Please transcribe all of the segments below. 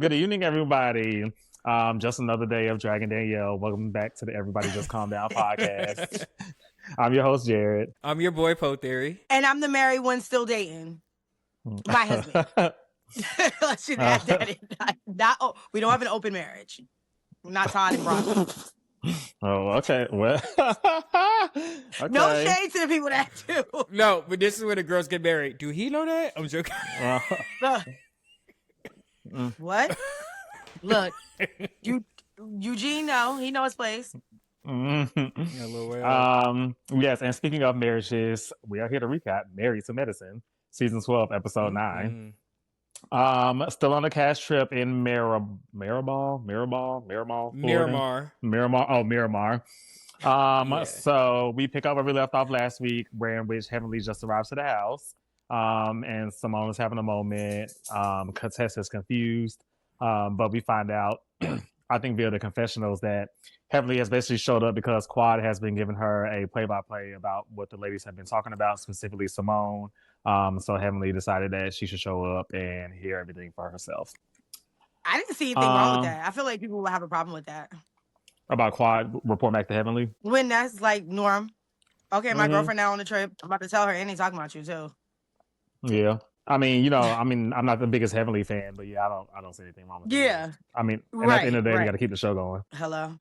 Good evening, everybody. Just another day of Dragon Danielle. Welcome back to the Everybody Just Calm Down podcast. I'm your host, Jared. I'm your boy, Po Theory. And I'm the married one still dating. My husband. Let's just add that in. We don't have an open marriage. We're not Todd and Brock. Oh, okay. Well, okay. No shade to the people that do. No, but this is when the girls get married. Do he know that? I'm joking. What? Look, Eugene, no, he knows his place. Yes, and speaking of marriages, we are here to recap Married to Medicine, season 12, episode 9. Still on a cast trip in Miramar. So we pick up where we left off last week, where in which Heavenly just arrives to the house. And Simone is having a moment. Contessa's confused. But we find out, I think via the confessionals, that Heavenly has basically showed up because Quad has been giving her a play-by-play about what the ladies have been talking about, specifically Simone. So Heavenly decided that she should show up and hear everything for herself. I didn't see anything wrong with that. I feel like people will have a problem with that. About Quad report back to Heavenly? When that's like norm. Okay, my girlfriend now on the trip. I'm about to tell her and he's talking about you too. Yeah. I mean, I'm not the biggest Heavenly fan, but yeah, I don't see anything wrong with it. Yeah. I mean, and at the end of the day, we got to keep the show going. Hello.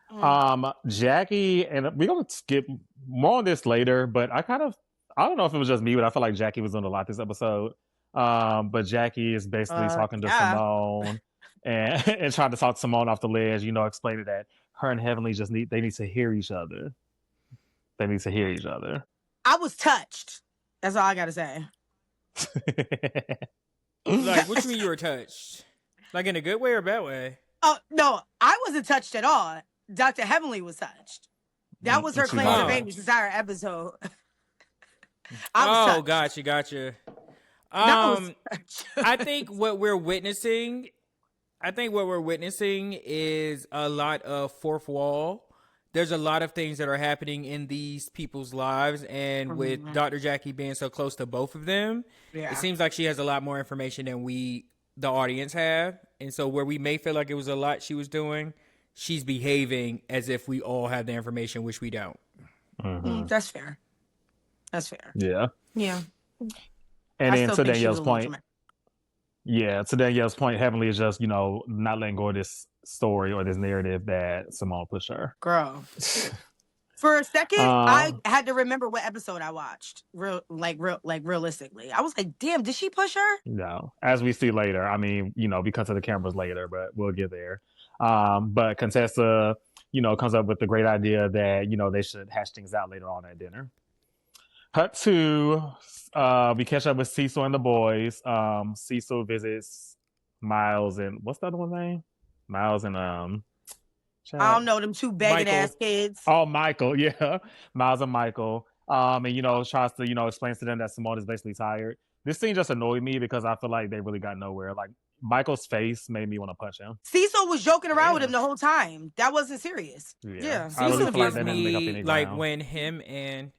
Jackie, and we're going to skip more on this later, but I don't know if it was just me, but I feel like Jackie was doing a lot this episode. But Jackie is basically talking to Simone and trying to talk Simone off the ledge, explaining that her and Heavenly they need to hear each other. They need to hear each other. I was touched. That's all I got to say. Like, what you mean you were touched? Like in a good way or a bad way? Oh, no, I wasn't touched at all. Dr. Heavenly was touched. That was her claim to fame this entire episode. Gotcha. I think what we're witnessing is a lot of fourth wall. There's a lot of things that are happening in these people's lives, and with Dr. Jackie being so close to both of them, it seems like she has a lot more information than the audience, have. And so where we may feel like it was a lot she was doing, she's behaving as if we all have the information, which we don't. That's fair. Yeah. Yeah. And then to Danielle's point, Heavenly is just, not letting go of this story or this narrative that Simone pushed her. Girl. For a second, I had to remember what episode I watched. Realistically. I was like, damn, did she push her? No. As we see later. I mean, because of the cameras later, but we'll get there. But Contessa, comes up with the great idea that, they should hash things out later on at dinner. Cut to, we catch up with Cecil and the boys. Cecil visits Miles and, what's the other one's name? Miles and, I don't know, them two begging ass kids. Oh, Michael, yeah. Miles and Michael. And, tries to, explains to them that Simone is basically tired. This scene just annoyed me because I feel like they really got nowhere. Like, Michael's face made me want to punch him. Cecil was joking around with him the whole time. That wasn't serious. Yeah. Cecil gives me, like, when him and...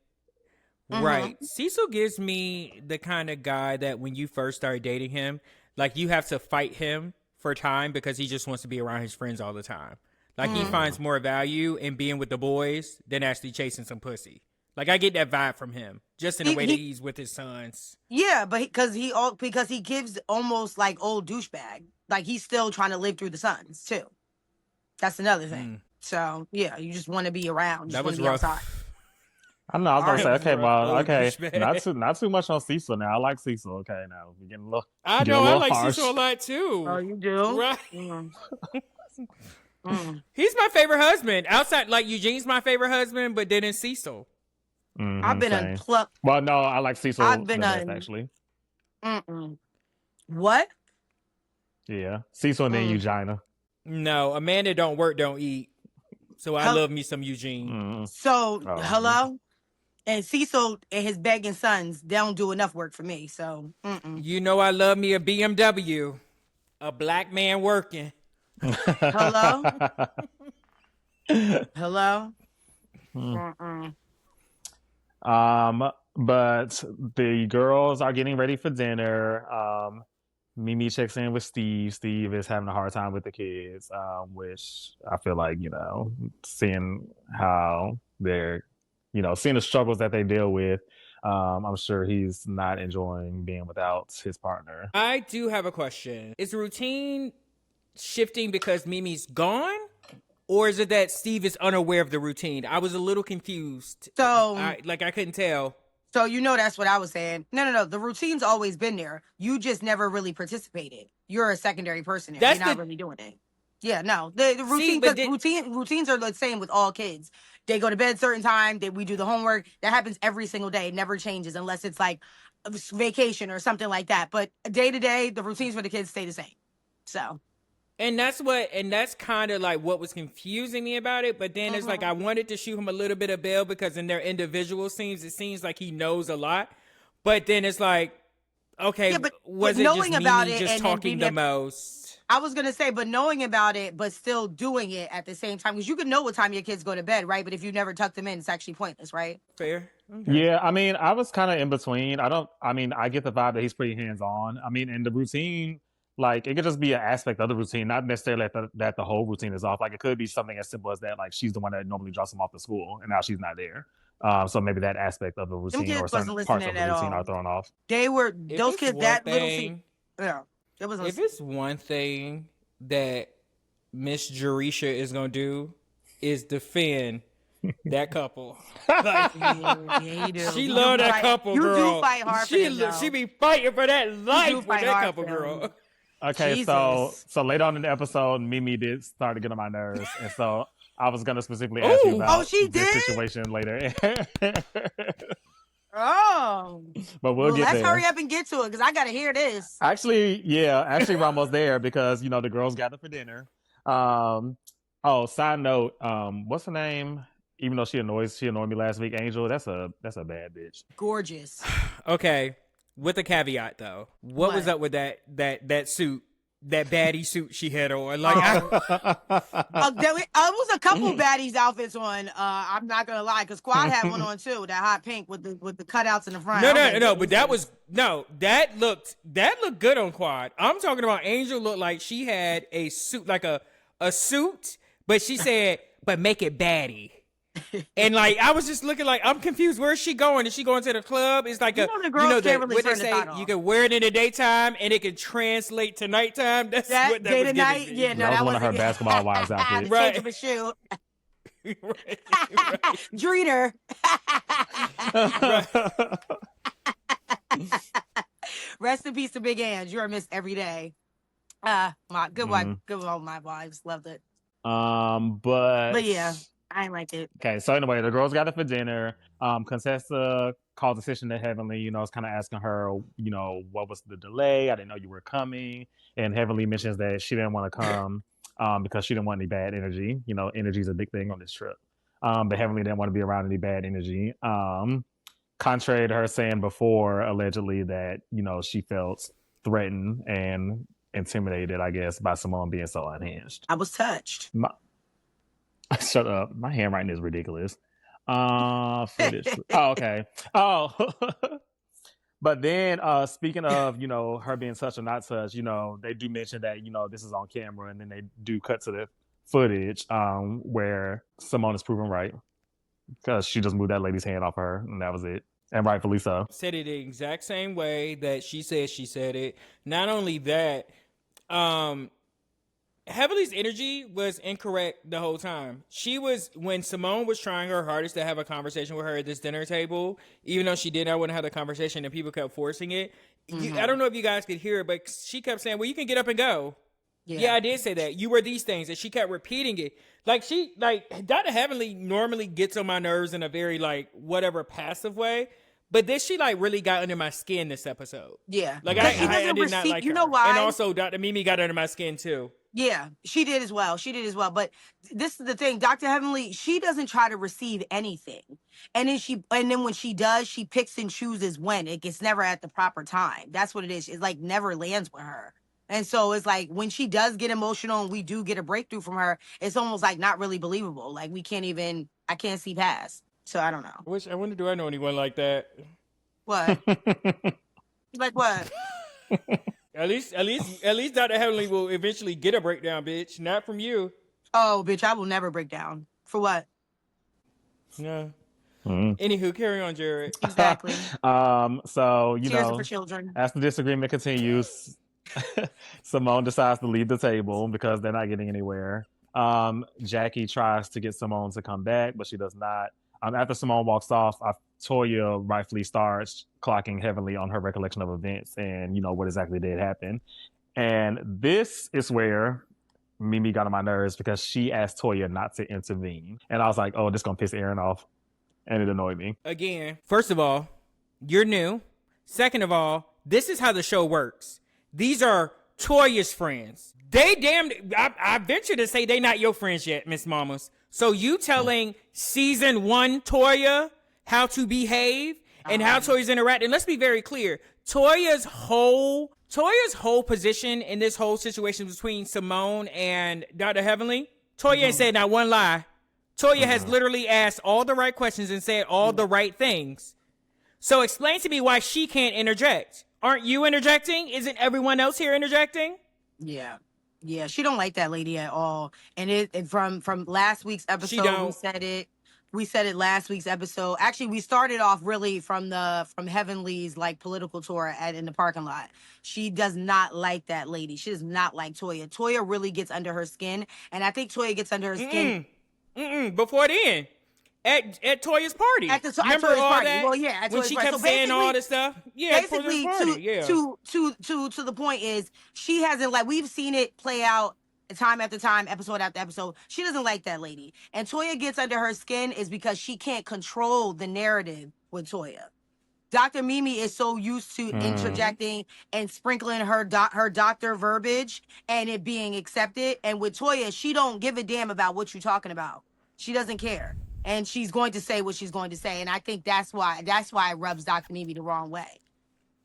Right. Cecil gives me the kind of guy that when you first start dating him, like, you have to fight him for time because he just wants to be around his friends all the time. Like, he finds more value in being with the boys than actually chasing some pussy. Like, I get that vibe from him, just in the way that he's with his sons. Yeah, but because he gives almost like old douchebag. Like, he's still trying to live through the sons, too. That's another thing. So, yeah, you just want to be around. You just want to be outside. I know. I was gonna say, not too much on Cecil now. I like Cecil. Okay, now we're getting a little. I know. I like Cecil a lot too. Oh, you do? Right. He's my favorite husband. Outside, like, Eugene's my favorite husband, but then in Cecil. I've been unplugged. Well, no, I like Cecil. I've been actually. What? Yeah, Cecil and then Eugenia. No, a man that don't work don't eat. So I love me some Eugene. So hello. And Cecil and his begging sons, they don't do enough work for me. So, I love me a BMW, a black man working. Hello? Hello? But the girls are getting ready for dinner. Mimi checks in with Steve. Steve is having a hard time with the kids, which I feel like, seeing how they're, seeing the struggles that they deal with, I'm sure he's not enjoying being without his partner. I do have a question. Is the routine shifting because Mimi's gone? Or is it that Steve is unaware of the routine? I was a little confused. So, I couldn't tell. So that's what I was saying. No. The routine's always been there. You just never really participated. You're a secondary person there. You're not really doing it. Yeah, no. The routine, routines are the same with all kids. They go to bed certain time. We do the homework. That happens every single day. It never changes unless it's like a vacation or something like that. But day to day, the routines for the kids stay the same. So. And that's kind of like what was confusing me about it. But then it's like I wanted to shoot him a little bit of bail because in their individual scenes, it seems like he knows a lot. But then it's like, okay, but was it knowing just about Mimi it just talking the most? I was going to say, but knowing about it, but still doing it at the same time. Because you can know what time your kids go to bed, right? But if you never tuck them in, it's actually pointless, right? Fair. Okay. Yeah, I mean, I was kind of in between. I get the vibe that he's pretty hands-on. I mean, in the routine... Like, it could just be an aspect of the routine, not necessarily that the whole routine is off. Like, it could be something as simple as that, like, she's the one that normally drops him off to school, and now she's not there. So maybe that aspect of the routine or certain parts of the routine are thrown off. Those kids, that little scene. Yeah. If it's one thing that Miss Jerisha is going to do, is defend that couple. Like, she love that couple, girl. You do fight hard for them, she be fighting for that life with that couple, girl. Okay, Jesus. so later on in the episode, Mimi did start to get on my nerves, and so I was gonna specifically ask you about this situation later. But we'll get there. Let's hurry up and get to it because I gotta hear this. Actually, we're almost there because the girls gather for dinner. Side note, what's her name? Even though she annoyed me last week, Angel. That's a bad bitch. Gorgeous. Okay. With a caveat, though, what was up with that suit, that baddie suit she had on? Like, there was a couple baddies outfits on. I'm not gonna lie, because Quad had one on too, that hot pink with the cutouts in the front. No, but that looked good on Quad. I'm talking about Angel looked like she had a suit, like a suit, but she said, but make it baddie. And like I was just looking like I'm confused. Where is she going? Is she going to the club? It's like the girls can't really turn the thought off. You can wear it in the daytime and it can translate to nighttime. That's what that day was to night. Me. Yeah, no, that was one of her basketball wives outfits. Right. Change of a shoe. Right. Dreeder. Rest in peace to Big Ange. You're missed every day. My good wife, good old my wives loved it. But yeah. I like it. Okay, so anyway, the girls got it for dinner. Contessa calls attention to Heavenly, is kind of asking her, what was the delay? I didn't know you were coming. And Heavenly mentions that she didn't want to come because she didn't want any bad energy. Energy is a big thing on this trip. But Heavenly didn't want to be around any bad energy. Contrary to her saying before, allegedly, that, she felt threatened and intimidated, I guess, by Simone being so unhinged. I was touched. Shut up. My handwriting is ridiculous. Footage. Okay. But then speaking of, her being such or not such, they do mention that, this is on camera, and then they do cut to the footage where Simone is proven right because she just moved that lady's hand off her, and that was it. And rightfully so. Said it the exact same way that she said it. Not only that, Heavenly's energy was incorrect the whole time. When Simone was trying her hardest to have a conversation with her at this dinner table, even though she did not want to have the conversation and people kept forcing it. I don't know if you guys could hear it, but she kept saying, well, you can get up and go. Yeah, I did say that. You were these things. And she kept repeating it. Dr. Heavenly normally gets on my nerves in a very, whatever passive way. But this, she, really got under my skin this episode. Yeah. I did not like her. You know why? And also, Dr. Mimi got under my skin, too. Yeah, she did as well. But this is the thing. Dr. Heavenly, she doesn't try to receive anything. And then when she does, she picks and chooses when. It gets never at the proper time. That's what it is. It never lands with her. And so it's when she does get emotional and we do get a breakthrough from her, it's almost not really believable. I can't see past. So I don't know. I wonder, do I know anyone like that? What? Like what? At least Dr. Heavenly will eventually get a breakdown, bitch. Not from you. Oh, bitch, I will never break down. For what? No. Anywho, carry on, Jared. Exactly. So Cheers for children. as the disagreement continues, Simone decides to leave the table because they're not getting anywhere. Jackie tries to get Simone to come back, but she does not. After Simone walks off, Toya rightfully starts clocking heavily on her recollection of events and what exactly did happen. And this is where Mimi got on my nerves because she asked Toya not to intervene, and I was like, "Oh, this gonna piss Aaron off," and it annoyed me. Again, first of all, you're new. Second of all, this is how the show works. These are Toya's friends. They I venture to say they not your friends yet, Miss Mamas. So you telling season 1 Toya how to behave and how Toya's interacting. Let's be very clear. Toya's whole position in this whole situation between Simone and Dr. Heavenly, Toya ain't said not one lie. Toya has literally asked all the right questions and said all the right things. So explain to me why she can't interject. Aren't you interjecting? Isn't everyone else here interjecting? Yeah. Yeah, she don't like that lady at all. And it from last week's episode, we said it last week's episode. Actually, we started off really from Heavenly's like political tour in the parking lot. She does not like that lady. She does not like Toya. Toya really gets under her skin, and I think Toya gets under her skin. Before then, at Toya's party. Remember Toya's all party. that? Well, yeah, when she kept saying all this stuff. Yeah, basically, to the point is she hasn't we've seen it play out time after time, episode after episode. She doesn't like that lady, and Toya gets under her skin is because she can't control the narrative with Toya. Dr. Mimi is so used to interjecting and sprinkling her doctor verbiage and it being accepted. And with Toya, she don't give a damn about what you're talking about. She doesn't care. And she's going to say what she's going to say. And I think that's why it rubs Dr. Mimi the wrong way.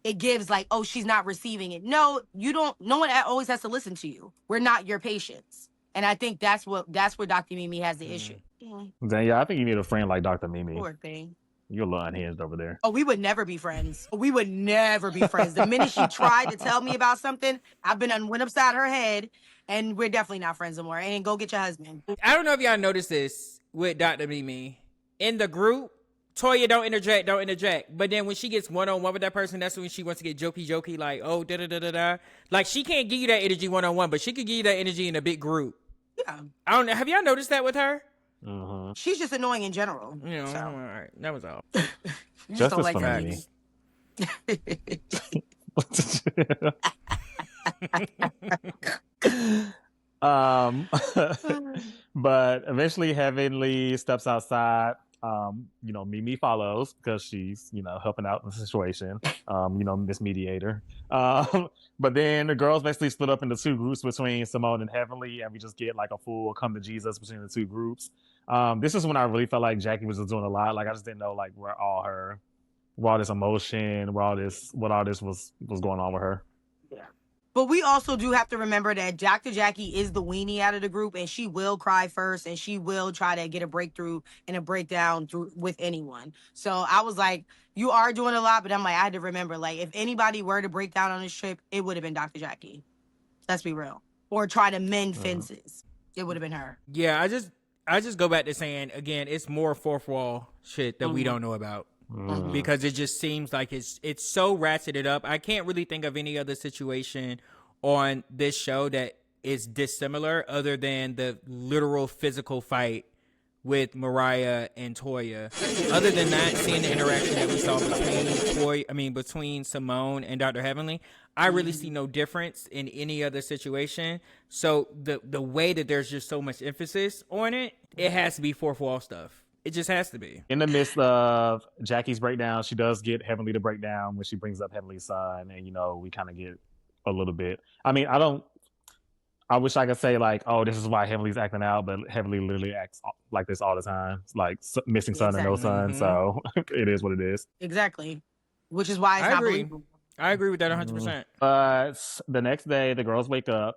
It gives oh, she's not receiving it. No, you don't. No one always has to listen to you. We're not your patients. And I think that's where Dr. Mimi has the issue. Then I think you need a friend like Dr. Mimi. Poor thing. You're a little unhinged over there. Oh, we would never be friends. We would never be friends. The minute she tried to tell me about something, I've been went upside her head, and we're definitely not friends anymore. And go get your husband. I don't know if y'all noticed this with Dr. Mimi. In the group, Toya don't interject. But then when she gets one-on-one with that person, that's when she wants to get jokey, like, oh, da-da-da-da-da. Like, she can't give you that energy one-on-one, but she could give you that energy in a big group. Yeah. I don't know. Have y'all noticed that with her? She's just annoying in general. So. All right. That was all. Just don't like her. But eventually Heavenly steps outside. Mimi follows because she's, helping out in the situation. Miss Mediator. But then the girls basically split up into two groups between Simone and Heavenly, and we just get a full come to Jesus between the two groups. This is when I really felt like Jackie was just doing a lot. I just didn't know where all this emotion, what all this was going on with her. Yeah. But we also do have to remember that Dr. Jackie is the weenie out of the group, and she will cry first, and she will try to get a breakthrough and a breakdown with anyone. So I was like, you are doing a lot, but I'm I had to remember, if anybody were to break down on this trip, it would have been Dr. Jackie. Let's be real. Or try to mend fences. It would have been her. Yeah, I just go back to saying, again, it's more fourth wall shit that we don't know about. Because it just seems like it's so ratcheted up. I can't really think of any other situation on this show that is dissimilar between the literal physical fight with Mariah and Toya. Other than that, seeing the interaction that we saw between Simone and Dr. Heavenly, I really see no difference in any other situation. So the way that there's just so much emphasis on it, it has to be fourth wall stuff. It just has to be. In the midst of Jackie's breakdown, she does get Heavenly to break down when she brings up Heavenly's son, and we kind of get a little bit. I mean, I wish I could say oh, this is why Heavenly's acting out, but Heavenly literally acts like this all the time. It's missing son and no son, so it is what it is. Exactly, which is why it's not believable. I agree with that 100%. But the next day, the girls wake up.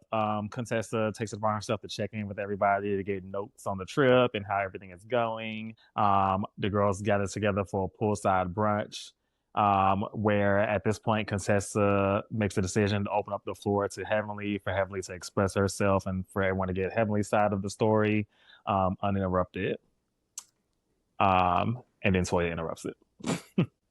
Contessa takes it upon herself to check in with everybody to get notes on the trip and how everything is going. The girls gather together for a poolside brunch. where at this point Contessa makes a decision to open up the floor to Heavenly for Heavenly to express herself and for everyone to get Heavenly's side of the story uninterrupted. And then Toya interrupts it.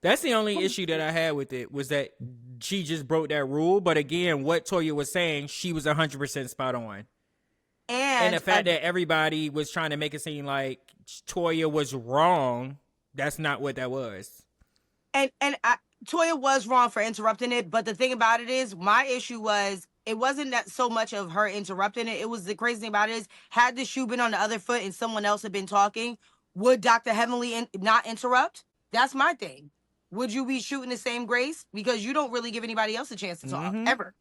That's the only issue that I had with it, was that she just broke that rule. But again, what Toya was saying, she was 100% spot on. And the fact that everybody was trying to make it seem like Toya was wrong, that's not what that was. And Toya was wrong for interrupting it, but the thing about it is, my issue was, it wasn't that so much of her interrupting it. It was, the crazy thing about it is, had the shoe been on the other foot and someone else had been talking, would Dr. Heavenly not interrupt? That's my thing. Would you be shooting the same grace? Because you don't really give anybody else a chance to talk, ever.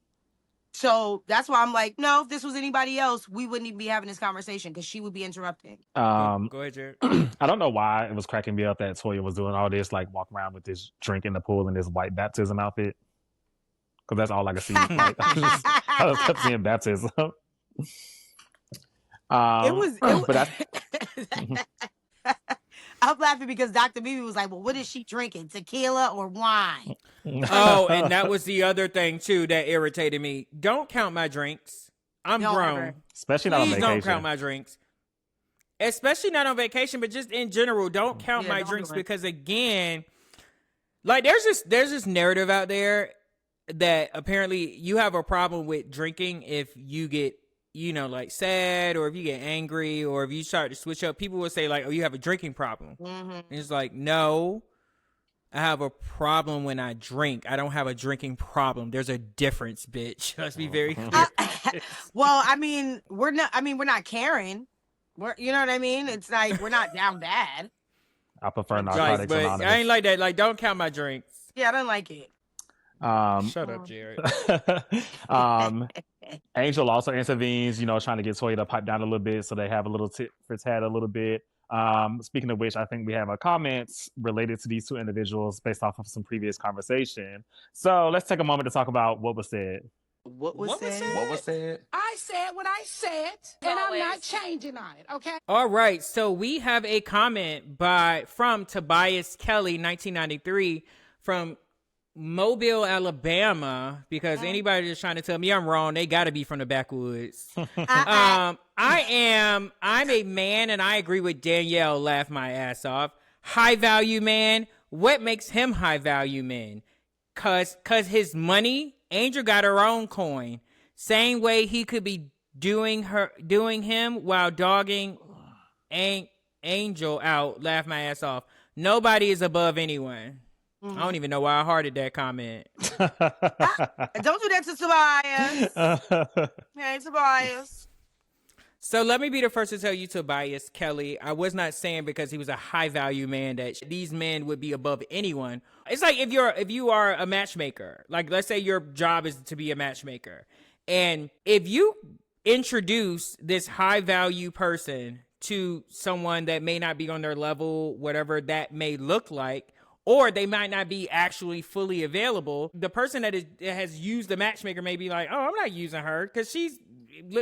So that's why I'm like, no, if this was anybody else, we wouldn't even be having this conversation because she would be interrupting. Go ahead, Jared. I don't know why it was cracking me up that Toya was doing all this, like walking around with this drink in the pool and this white baptism outfit. Because that's all I could see. Like, I was kept seeing baptism. I'm laughing because Dr. Mimi was like, well, what is she drinking? Tequila or wine? Oh, and that was the other thing, too, that irritated me. Don't count my drinks. I'm grown. Ever. Especially not on vacation. Please don't count my drinks. Especially not on vacation, but just in general, don't count my drinks because, again, like there's this narrative out there that apparently you have a problem with drinking if you get, like sad, or if you get angry, or if you start to switch up. People will say like, oh, you have a drinking problem. And it's like, no, I have a problem when I drink. I don't have a drinking problem. There's a difference, bitch. Let's be very clear. Well, I mean, we're not caring. You know what I mean? It's like, we're not down bad. I prefer narcotics. But anonymous. I ain't like that. Like, don't count my drinks. Yeah, I don't like it. Shut up, Jared. Angel also intervenes, trying to get Toya to pipe down a little bit so they have a little tit for tat a little bit. Speaking of which, I think we have a comment related to these two individuals based off of some previous conversation. So let's take a moment to talk about what was said. What was said? I said what I said, and I'm not changing on it, okay? All right, so we have a comment from Tobias Kelly, 1993, from Mobile, Alabama, because anybody that's trying to tell me I'm wrong, they got to be from the backwoods. I'm a man, and I agree with Danielle, laugh my ass off. High value man. What makes him high value man? Cause his money. Angel got her own coin. Same way he could be doing him while dogging Angel out, laugh my ass off. Nobody is above anyone. I don't even know why I hearted that comment. Don't do that to Tobias. Hey, Tobias. So let me be the first to tell you, Tobias Kelly, I was not saying because he was a high value man that these men would be above anyone. It's like if you are a matchmaker, like let's say your job is to be a matchmaker, and if you introduce this high value person to someone that may not be on their level, whatever that may look like, or they might not be actually fully available, the person that has used the matchmaker may be like, oh, I'm not using her because she's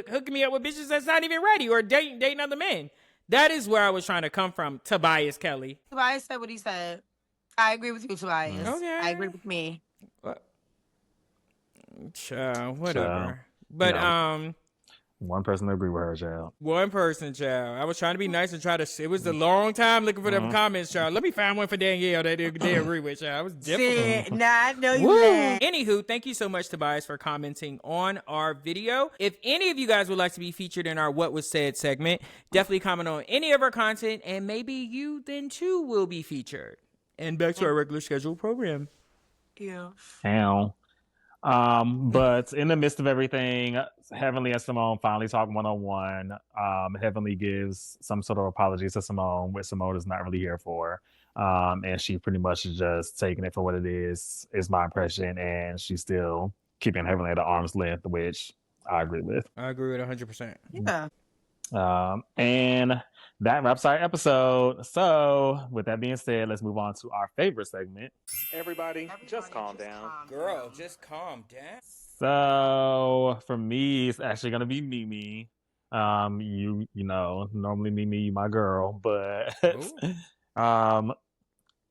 hooking me up with bitches that's not even ready, or dating other men. That is where I was trying to come from, Tobias Kelly. Tobias said what he said. I agree with you, Tobias. Okay. I agree with me. Whatever. But one person agree with her, child. One person, child. I was trying to be nice and try to. It was a long time looking for them comments, child. Let me find one for Danielle that they agree with, child. It was difficult. I know you. Anywho, thank you so much, Tobias, for commenting on our video. If any of you guys would like to be featured in our What Was Said segment, definitely comment on any of our content, and maybe you then too will be featured. And back to our regular scheduled program. Yeah. Hell. But in the midst of everything, Heavenly and Simone finally talk one-on-one. Heavenly gives some sort of apology to Simone, which Simone is not really here for. And she pretty much is just taking it for what it is my impression. And she's still keeping Heavenly at arm's length, which I agree with. I agree with 100%. Yeah. And that wraps our episode. So with that being said, let's move on to our favorite segment. Everybody just calm down. Girl, just calm down. So for me, it's actually gonna be Mimi. You know, normally Mimi, my girl, but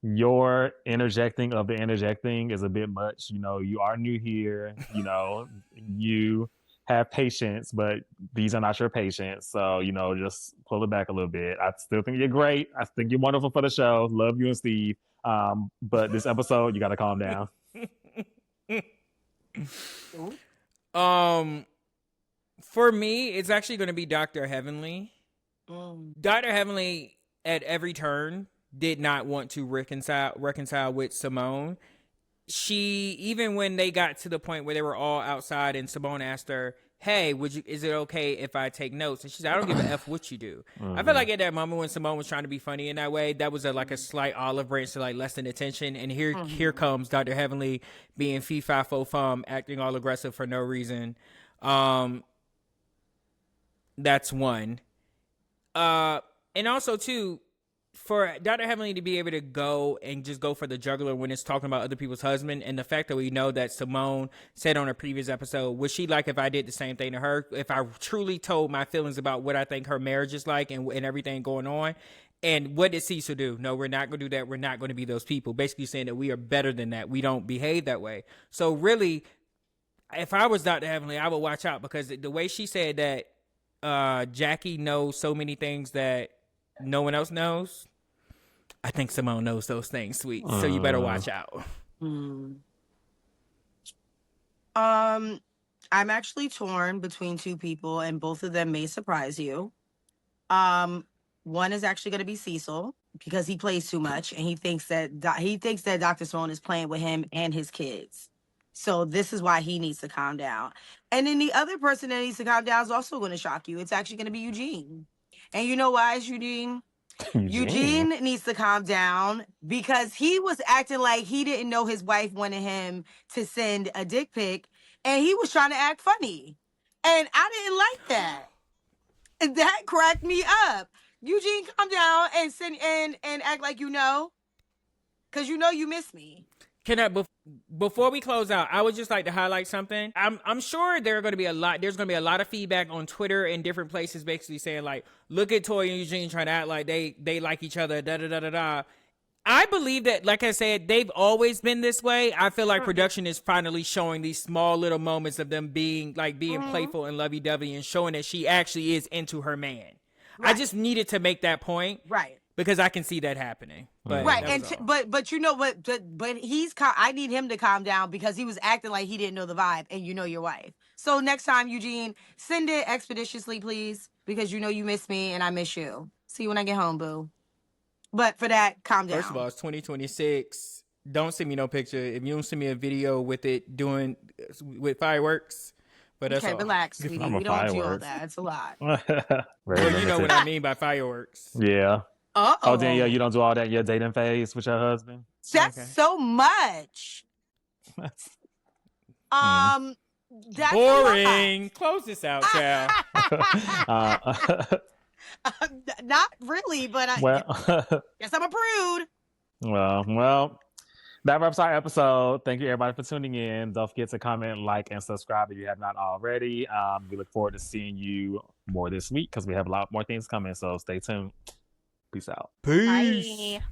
your interjecting of the interjecting is a bit much. You are new here. You have patience, but these are not your patients. So, just pull it back a little bit. I still think you're great. I think you're wonderful for the show. Love you and Steve. But this episode, you got to calm down. For me, it's actually going to be Dr. Heavenly. Dr. Heavenly, at every turn, did not want to reconcile with Simone. She, even when they got to the point where they were all outside and Simone asked her, hey, is it okay if I take notes? And she said, I don't give a F what you do. I feel like at that moment when Simone was trying to be funny in that way, that was a slight olive branch to like lessen the tension. And here comes Dr. Heavenly being fee-fi-fo-fum, acting all aggressive for no reason. That's one. And also too, for Dr. Heavenly to be able to go and just go for the jugular when it's talking about other people's husband, and the fact that we know that Simone said on a previous episode, would she like if I did the same thing to her? If I truly told my feelings about what I think her marriage is like and everything going on. And what did Cecil do? No, we're not going to do that. We're not going to be those people. Basically saying that we are better than that. We don't behave that way. So really, if I was Dr. Heavenly, I would watch out, because the way she said that Jackie knows so many things that no one else knows, I think Simone knows those things, sweet. So you better watch out. I'm actually torn between two people, and both of them may surprise you. One is actually going to be Cecil, because he plays too much, and he thinks that Dr. Simone is playing with him and his kids. So this is why he needs to calm down. And then the other person that needs to calm down is also going to shock you. It's actually going to be Eugene. And you know why it's Eugene? Eugene needs to calm down, because he was acting like he didn't know his wife wanted him to send a dick pic, and he was trying to act funny. And I didn't like that. And that cracked me up. Eugene, calm down and send and act like you know, because you miss me. Can I, before we close out, I would just like to highlight something. I'm sure there's going to be a lot of feedback on Twitter and different places basically saying like, look at Toya and Eugene trying to act like they like each other, da-da-da-da-da. I believe that, like I said, they've always been this way. I feel like production is finally showing these small little moments of them being playful and lovey-dovey, and showing that she actually is into her man. Right. I just needed to make that point. Right. Because I can see that happening. But right, and but you know what? But I need him to calm down, because he was acting like he didn't know the vibe, and you know your wife. So next time, Eugene, send it expeditiously, please, because you miss me and I miss you. See you when I get home, boo. But for that, calm down. First of all, it's 2026. Don't send me no picture. If you don't send me a video with it with fireworks. But that's okay, all. Relax, sweetie. We don't do all that. It's a lot. Well, you know what I mean by fireworks. Yeah. Oh, Danielle, you don't do all that in your dating phase with your husband? That's so much. That's boring. Close this out, child. Not really, but guess I'm a prude. Well, that wraps our episode. Thank you, everybody, for tuning in. Don't forget to comment, like, and subscribe if you have not already. We look forward to seeing you more this week, because we have a lot more things coming, so stay tuned. Peace out. Peace. Bye.